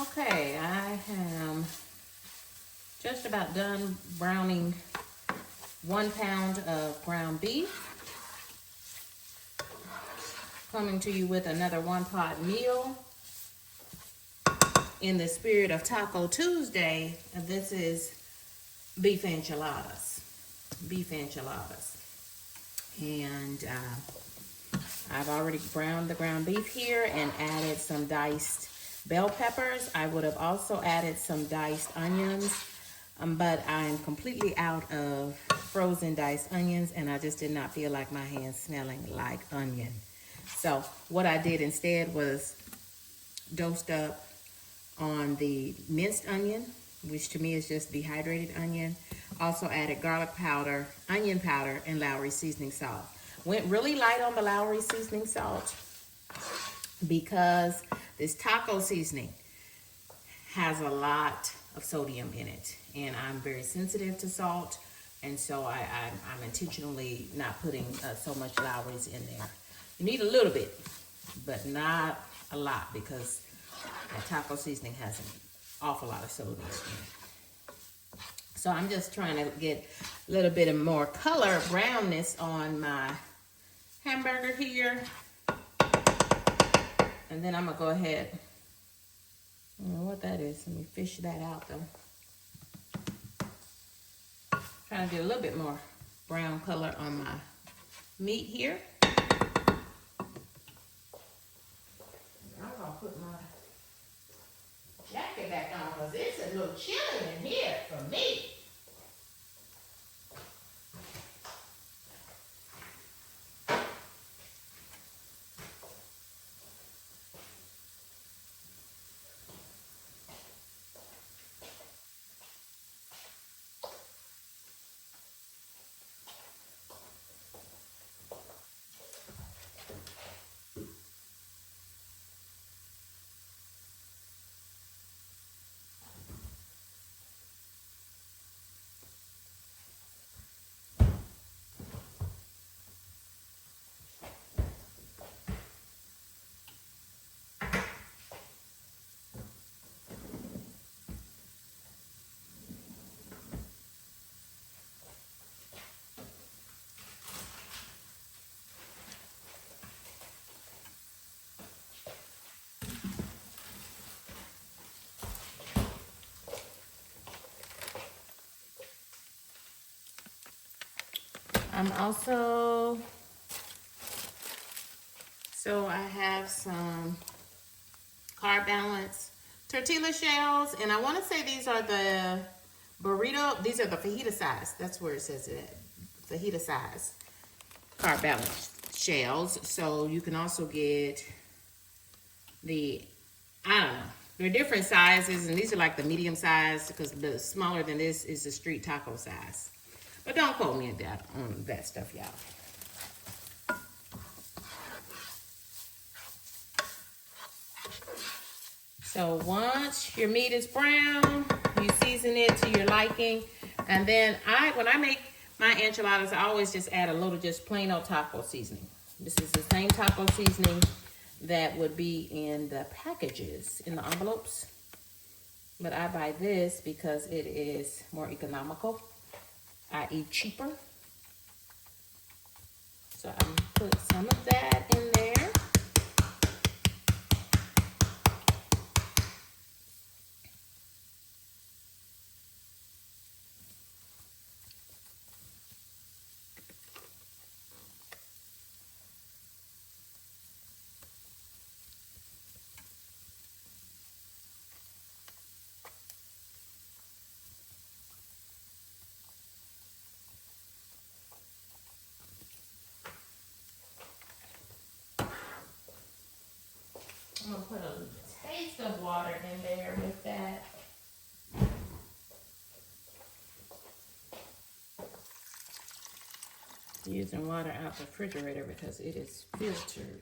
Okay, I am just about done browning 1 pound of ground beef. Coming to you with another one pot meal. In the spirit of Taco Tuesday, this is beef enchiladas. Beef enchiladas. And I've already browned the ground beef here and added some diced bell peppers. I would have also added some diced onions, but I'm completely out of frozen diced onions, and I just did not feel like my hands smelling like onion. So what I did instead was dosed up on the minced onion, which to me is just dehydrated onion. Also added garlic powder, onion powder, and Lowry seasoning salt. Went really light on the Lowry seasoning salt because this taco seasoning has a lot of sodium in it, and I'm very sensitive to salt, and so I'm intentionally not putting so much Lowry's in there. You need a little bit, but not a lot, because that taco seasoning has an awful lot of sodium in it. So I'm just trying to get a little bit of more color, brownness on my hamburger here. And then I'm gonna go ahead, I don't know what that is. Let me fish that out though. Trying to get a little bit more brown color on my meat here. I'm gonna put my jacket back on because it's a little chilly in here for me. I'm also, so I have some carb balance tortilla shells, and I want to say these are the burrito, these are the fajita size. That's where it says it, fajita size carb balance shells. So you can also get the, I don't know, they're different sizes, and these are like the medium size, because the smaller than this is the street taco size. But don't quote me on that stuff, y'all. So once your meat is brown, you season it to your liking. And then when I make my enchiladas, I always just add a little just plain old taco seasoning. This is the same taco seasoning that would be in the packages, in the envelopes. But I buy this because it is more economical, i.e. cheaper. So I'm gonna put some of that in there. I'm gonna put a taste of water in there with that. Using water out the refrigerator because it is filtered.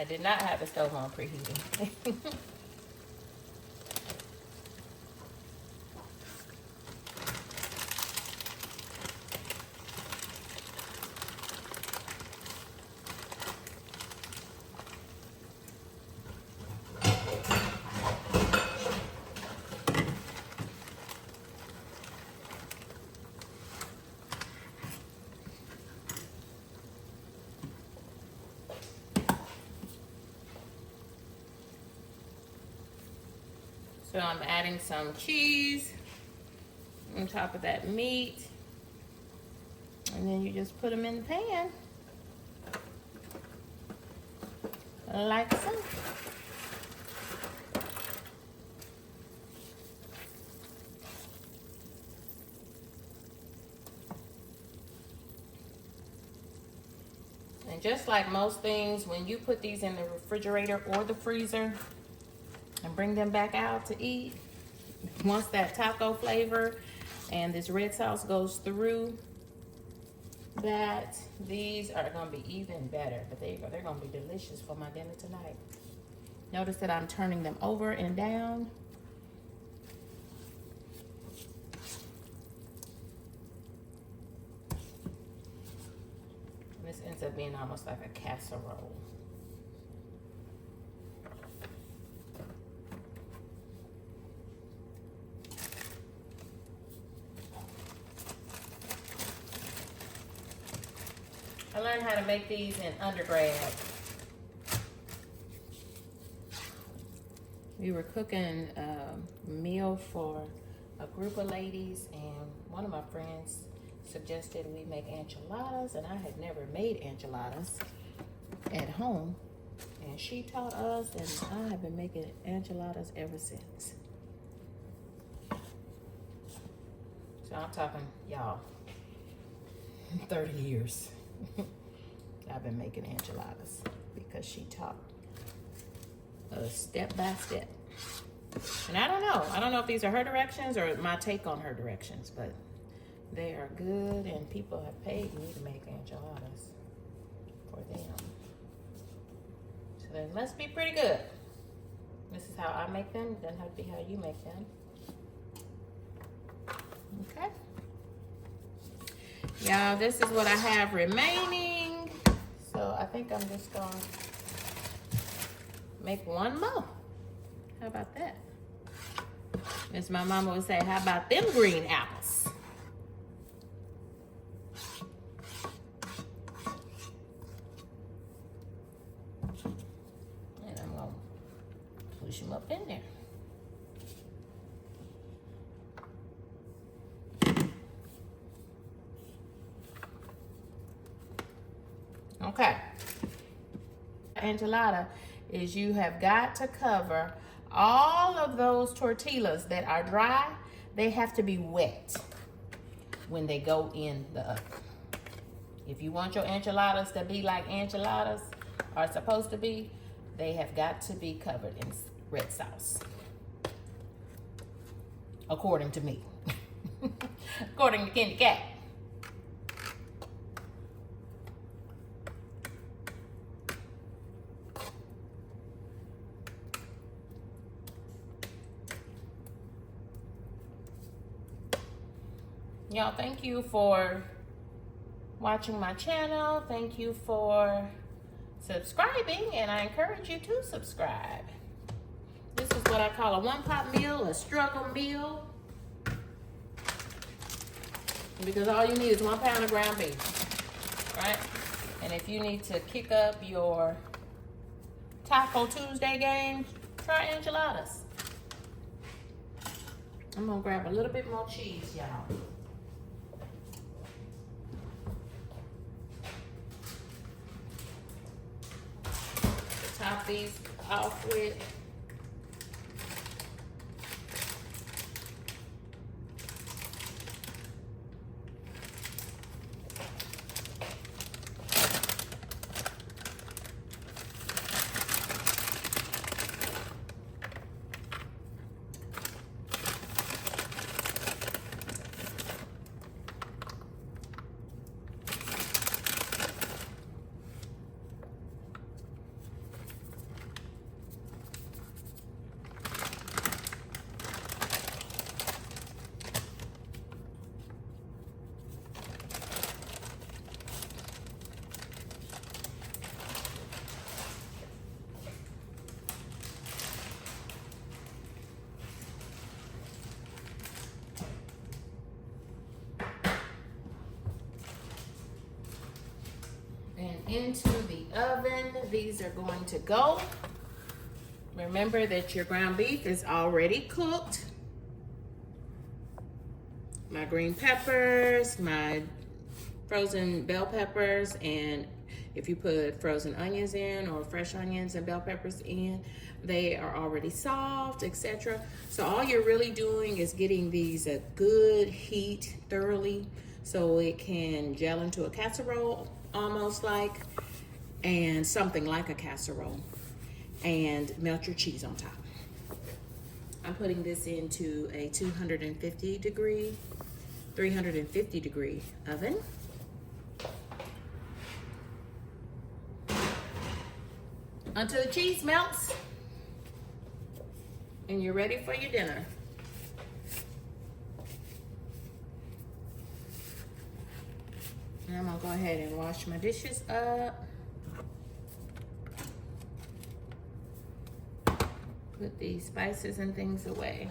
I did not have the stove on preheating. So I'm adding some cheese on top of that meat. And then you just put them in the pan. Like so. And just like most things, when you put these in the refrigerator or the freezer and bring them back out to eat, once that taco flavor and this red sauce goes through that, these are going to be even better. But there you go, they're going to be delicious for my dinner tonight. Notice that I'm turning them over and down. This ends up being almost like a casserole. I learned how to make these in undergrad. We were cooking a meal for a group of ladies, and one of my friends suggested we make enchiladas, and I had never made enchiladas at home. And she taught us, and I have been making enchiladas ever since. So I'm talking, y'all, 30 years. I've been making enchiladas because she taught us step by step. And I don't know if these are her directions or my take on her directions, but they are good, and people have paid me to make enchiladas for them. So they must be pretty good. This is how I make them. It doesn't have to be how you make them. Okay. Y'all, this is what I have remaining. So I think I'm just going to make one more. How about that? As my mama would say, how about them green apples? And I'm going to push them up in there. Okay. Enchilada is you have got to cover all of those tortillas that are dry. They have to be wet when they go in the oven. If you want your enchiladas to be like enchiladas are supposed to be, they have got to be covered in red sauce. According to me. According to Candy Cat. Y'all, thank you for watching my channel. Thank you for subscribing, and I encourage you to subscribe. This is what I call a one-pot meal, a struggle meal, because all you need is 1 pound of ground beef, right? And if you need to kick up your Taco Tuesday game, try enchiladas. I'm gonna grab a little bit more cheese, y'all. Top these off with And into the oven, these are going to go. Remember that your ground beef is already cooked. My green peppers, my frozen bell peppers, and if you put frozen onions in or fresh onions and bell peppers in, they are already soft, etc. So all you're really doing is getting these a good heat thoroughly so it can gel into a casserole almost like, and something like a casserole, and melt your cheese on top. I'm putting this into a 350 degree oven. Until the cheese melts and you're ready for your dinner. And I'm gonna go ahead and wash my dishes up. Put these spices and things away.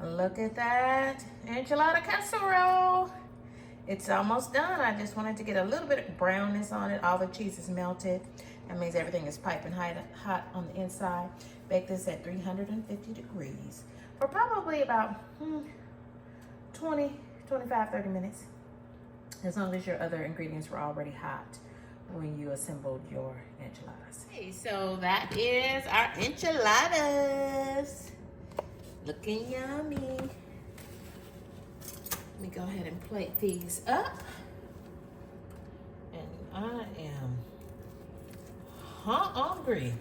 Look at that enchilada casserole. It's almost done. I just wanted to get a little bit of brownness on it. All the cheese is melted. That means everything is piping hot on the inside. Bake this at 350 degrees for probably about 20, 25, 30 minutes. As long as your other ingredients were already hot when you assembled your enchiladas. Okay, so that is our enchiladas. Looking yummy. Let me go ahead and plate these up. And I am hungry.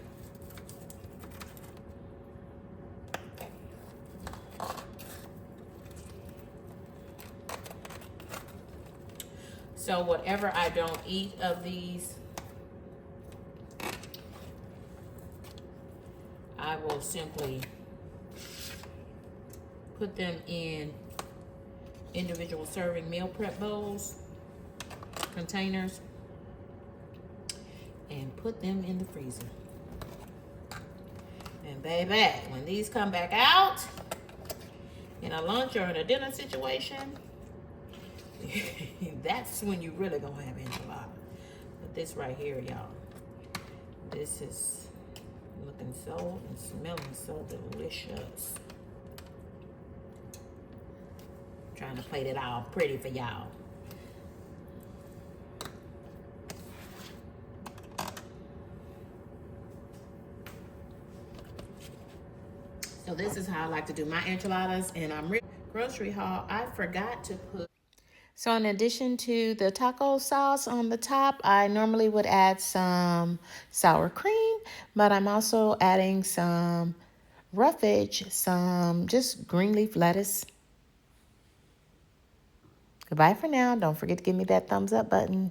So whatever I don't eat of these, I will simply put them in individual serving meal prep bowls, containers, and put them in the freezer. And baby, when these come back out in a lunch or in a dinner situation, that's when you really gonna have enchilada. But this right here, y'all, this is looking so and smelling so delicious. Trying to plate it all pretty for y'all. So this is how I like to do my enchiladas, and I'm grocery haul. I forgot to put. So in addition to the taco sauce on the top, I normally would add some sour cream, but I'm also adding some roughage, some just green leaf lettuce. Goodbye for now. Don't forget to give me that thumbs up button.